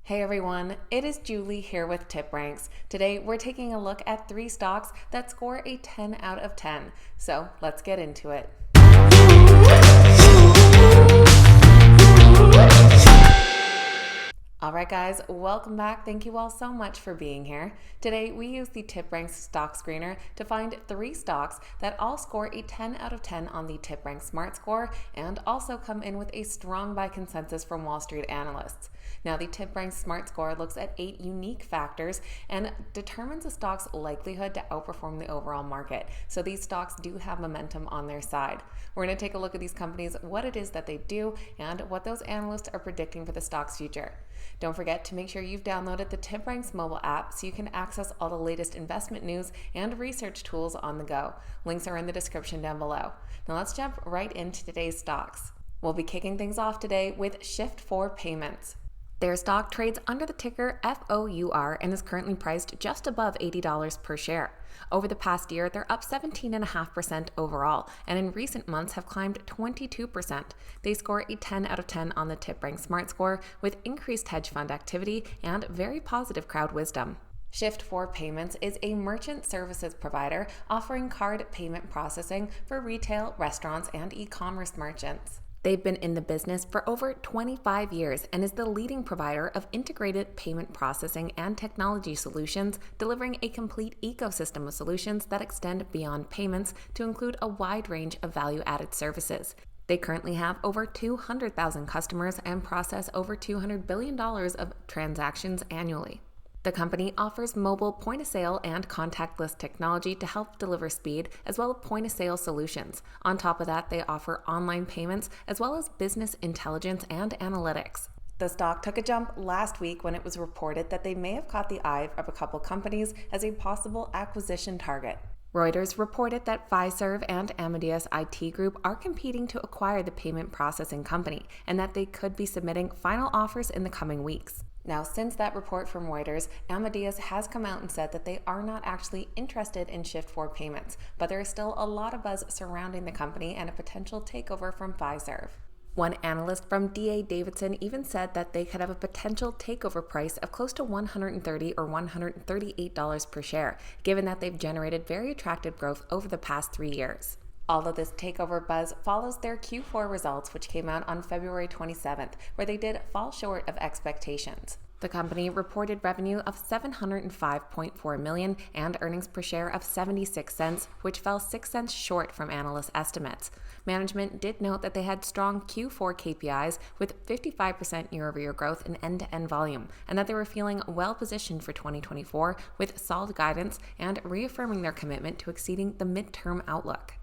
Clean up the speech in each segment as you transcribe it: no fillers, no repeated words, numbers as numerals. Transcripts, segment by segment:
Hey everyone, it is Julie here with TipRanks. Today we're taking a look at 3 stocks that score a 10 out of 10. So let's get into it. Alright guys, welcome back. Thank you all so much for being here. Today we use the TipRanks stock screener to find 3 stocks that all score a 10 out of 10 on the TipRanks Smart Score and also come in with a strong buy consensus from Wall Street Analysts. Now the TipRanks Smart Score looks at 8 unique factors and determines a stock's likelihood to outperform the overall market. So these stocks do have momentum on their side. We're going to take a look at these companies, what it is that they do, and what those analysts are predicting for the stock's future. Don't forget to make sure you've downloaded the TipRanks mobile app so you can access all the latest investment news and research tools on the go. Links are in the description down below. Now let's jump right into today's stocks. We'll be kicking things off today with Shift4 Payments. Their stock trades under the ticker FOUR and is currently priced just above $80 per share. Over the past year, they're up 17.5% overall, and in recent months have climbed 22%. They score a 10 out of 10 on the TipRanks Smart Score with increased hedge fund activity and very positive crowd wisdom. Shift4 Payments is a merchant services provider offering card payment processing for retail, restaurants, and e-commerce merchants. They've been in the business for over 25 years and is the leading provider of integrated payment processing and technology solutions, delivering a complete ecosystem of solutions that extend beyond payments to include a wide range of value-added services. They currently have over 200,000 customers and process over $200 billion of transactions annually. The company offers mobile point-of-sale and contactless technology to help deliver speed, as well as point-of-sale solutions. On top of that, they offer online payments, as well as business intelligence and analytics. The stock took a jump last week when it was reported that they may have caught the eye of a couple companies as a possible acquisition target. Reuters reported that Fiserv and Amadeus IT Group are competing to acquire the payment processing company, and that they could be submitting final offers in the coming weeks. Now, since that report from Reuters, Amadeus has come out and said that they are not actually interested in Shift4 Payments, but there is still a lot of buzz surrounding the company and a potential takeover from Fiserv. One analyst from D.A. Davidson even said that they could have a potential takeover price of close to $130 or $138 per share, given that they've generated very attractive growth over the past 3 years. All of this takeover buzz follows their Q4 results, which came out on February 27th, where they did fall short of expectations. The company reported revenue of $705.4 million and earnings per share of 76 cents, which fell 6 cents short from analyst estimates. Management did note that they had strong Q4 KPIs with 55% year-over-year growth in end-to-end volume, and that they were feeling well-positioned for 2024 with solid guidance and reaffirming their commitment to exceeding the midterm outlook.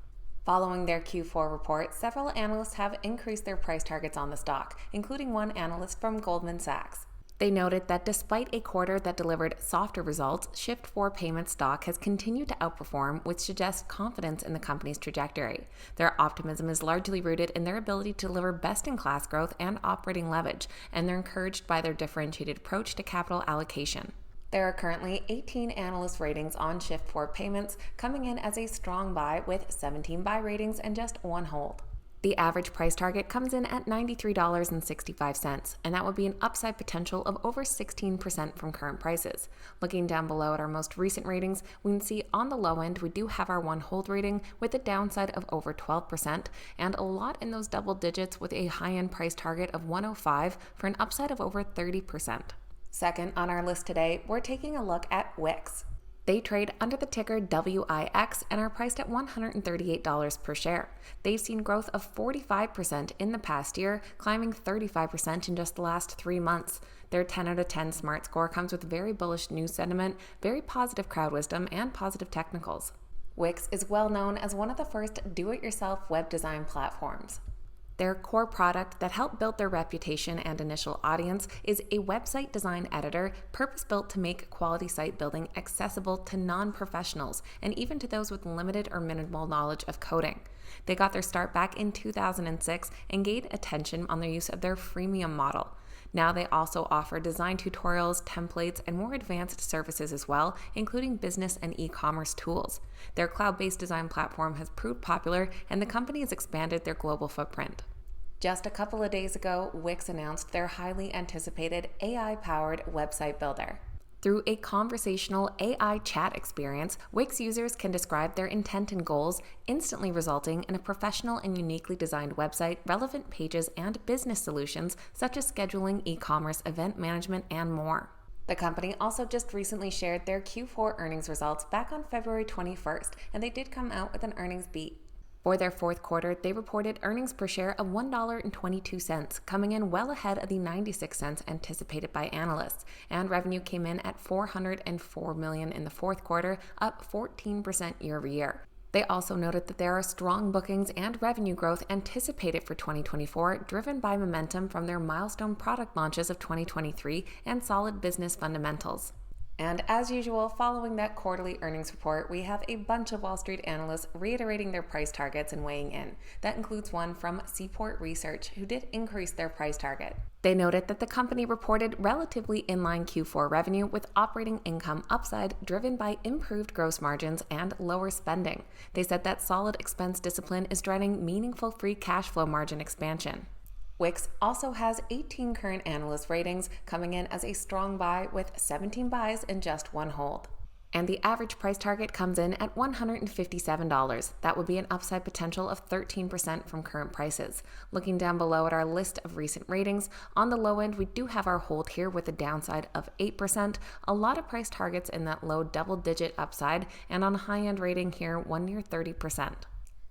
Following their Q4 report, several analysts have increased their price targets on the stock, including one analyst from Goldman Sachs. They noted that despite a quarter that delivered softer results, Shift4 Payments stock has continued to outperform, which suggests confidence in the company's trajectory. Their optimism is largely rooted in their ability to deliver best-in-class growth and operating leverage, and they're encouraged by their differentiated approach to capital allocation. There are currently 18 analyst ratings on Shift4 Payments, coming in as a strong buy with 17 buy ratings and just 1 hold. The average price target comes in at $93.65, and that would be an upside potential of over 16% from current prices. Looking down below at our most recent ratings, we can see on the low end we do have our 1 hold rating with a downside of over 12%, and a lot in those double digits with a high-end price target of 105 for an upside of over 30%. Second on our list today, we're taking a look at Wix. They trade under the ticker WIX and are priced at $138 per share. They've seen growth of 45% in the past year, climbing 35% in just the last 3 months. Their 10 out of 10 Smart Score comes with very bullish news sentiment, very positive crowd wisdom, and positive technicals. Wix is well known as one of the first do-it-yourself web design platforms. Their core product that helped build their reputation and initial audience is a website design editor purpose-built to make quality site building accessible to non-professionals and even to those with limited or minimal knowledge of coding. They got their start back in 2006 and gained attention on their use of their freemium model. Now they also offer design tutorials, templates, and more advanced services as well, including business and e-commerce tools. Their cloud-based design platform has proved popular, and the company has expanded their global footprint. Just a couple of days ago, Wix announced their highly anticipated AI-powered website builder. Through a conversational AI chat experience, Wix users can describe their intent and goals, instantly resulting in a professional and uniquely designed website, relevant pages, and business solutions such as scheduling, e-commerce, event management, and more. The company also just recently shared their Q4 earnings results back on February 21st, and they did come out with an earnings beat. For their fourth quarter, they reported earnings per share of $1.22, coming in well ahead of the 96 cents anticipated by analysts, and revenue came in at $404 million in the fourth quarter, up 14% year over year. They also noted that there are strong bookings and revenue growth anticipated for 2024, driven by momentum from their milestone product launches of 2023 and solid business fundamentals. And as usual, following that quarterly earnings report, we have a bunch of Wall Street analysts reiterating their price targets and weighing in. That includes one from Seaport Research, who did increase their price target. They noted that the company reported relatively inline Q4 revenue with operating income upside driven by improved gross margins and lower spending. They said that solid expense discipline is driving meaningful free cash flow margin expansion. Wix also has 18 current analyst ratings, coming in as a strong buy with 17 buys and just one hold. And the average price target comes in at $157. That would be an upside potential of 13% from current prices. Looking down below at our list of recent ratings, on the low end we do have our hold here with a downside of 8%, a lot of price targets in that low double-digit upside, and on a high-end rating here, one near 30%.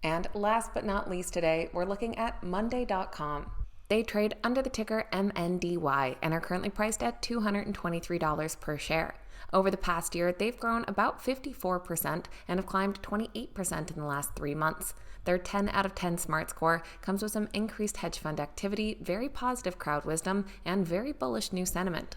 And last but not least today, we're looking at MNDY.com. They trade under the ticker MNDY and are currently priced at $223 per share. Over the past year, they've grown about 54% and have climbed 28% in the last 3 months. Their 10 out of 10 Smart Score comes with some increased hedge fund activity, very positive crowd wisdom, and very bullish new sentiment.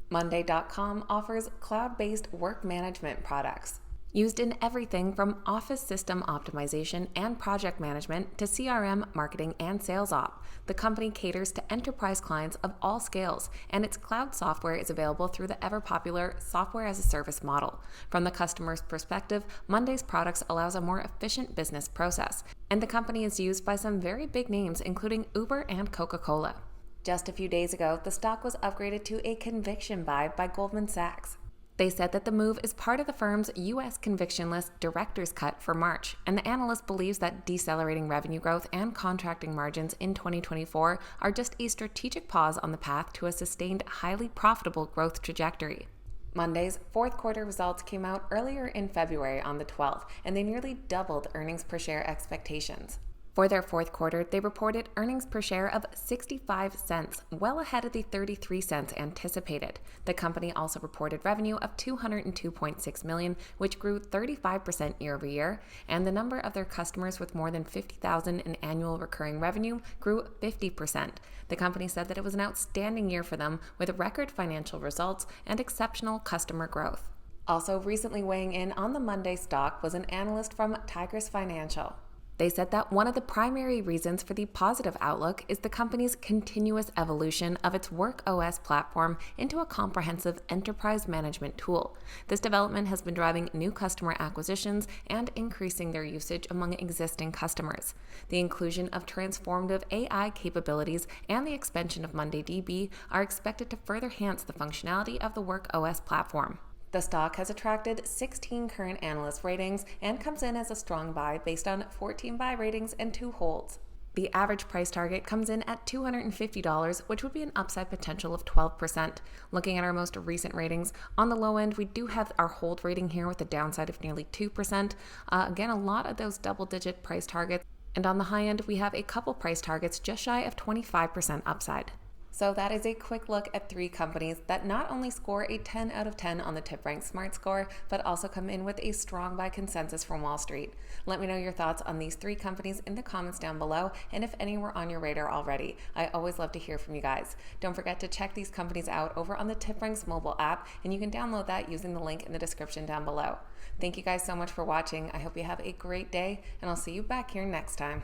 MNDY.com offers cloud-based work management products used in everything from office system optimization and project management to CRM, marketing, and sales op. The company caters to enterprise clients of all scales, and its cloud software is available through the ever-popular software-as-a-service model. From the customer's perspective, MNDY's products allows a more efficient business process, and the company is used by some very big names, including Uber and Coca-Cola. Just a few days ago, the stock was upgraded to a conviction buy by Goldman Sachs. They said that the move is part of the firm's U.S. conviction list director's cut for March, and the analyst believes that decelerating revenue growth and contracting margins in 2024 are just a strategic pause on the path to a sustained, highly profitable growth trajectory. MNDY's fourth quarter results came out earlier in February on the 12th, and they nearly doubled earnings per share expectations. For their fourth quarter, they reported earnings per share of 65 cents, well ahead of the 33 cents anticipated. The company also reported revenue of $202.6 million, which grew 35% year over year, and the number of their customers with more than $50,000 in annual recurring revenue grew 50%. The company said that it was an outstanding year for them with record financial results and exceptional customer growth. Also recently weighing in on the MNDY stock was an analyst from Tigris Financial. They said that one of the primary reasons for the positive outlook is the company's continuous evolution of its WorkOS platform into a comprehensive enterprise management tool. This development has been driving new customer acquisitions and increasing their usage among existing customers. The inclusion of transformative AI capabilities and the expansion of MondayDB are expected to further enhance the functionality of the WorkOS platform. The stock has attracted 16 current analyst ratings and comes in as a strong buy based on 14 buy ratings and 2 holds. The average price target comes in at $250, which would be an upside potential of 12%. Looking at our most recent ratings, on the low end, we do have our hold rating here with a downside of nearly 2%. Again, a lot of those double-digit price targets. And on the high end, we have a couple price targets just shy of 25% upside. So that is a quick look at 3 companies that not only score a 10 out of 10 on the TipRanks Smart Score, but also come in with a strong buy consensus from Wall Street. Let me know your thoughts on these 3 companies in the comments down below, and if any were on your radar already. I always love to hear from you guys. Don't forget to check these companies out over on the TipRanks mobile app, and you can download that using the link in the description down below. Thank you guys so much for watching. I hope you have a great day, and I'll see you back here next time.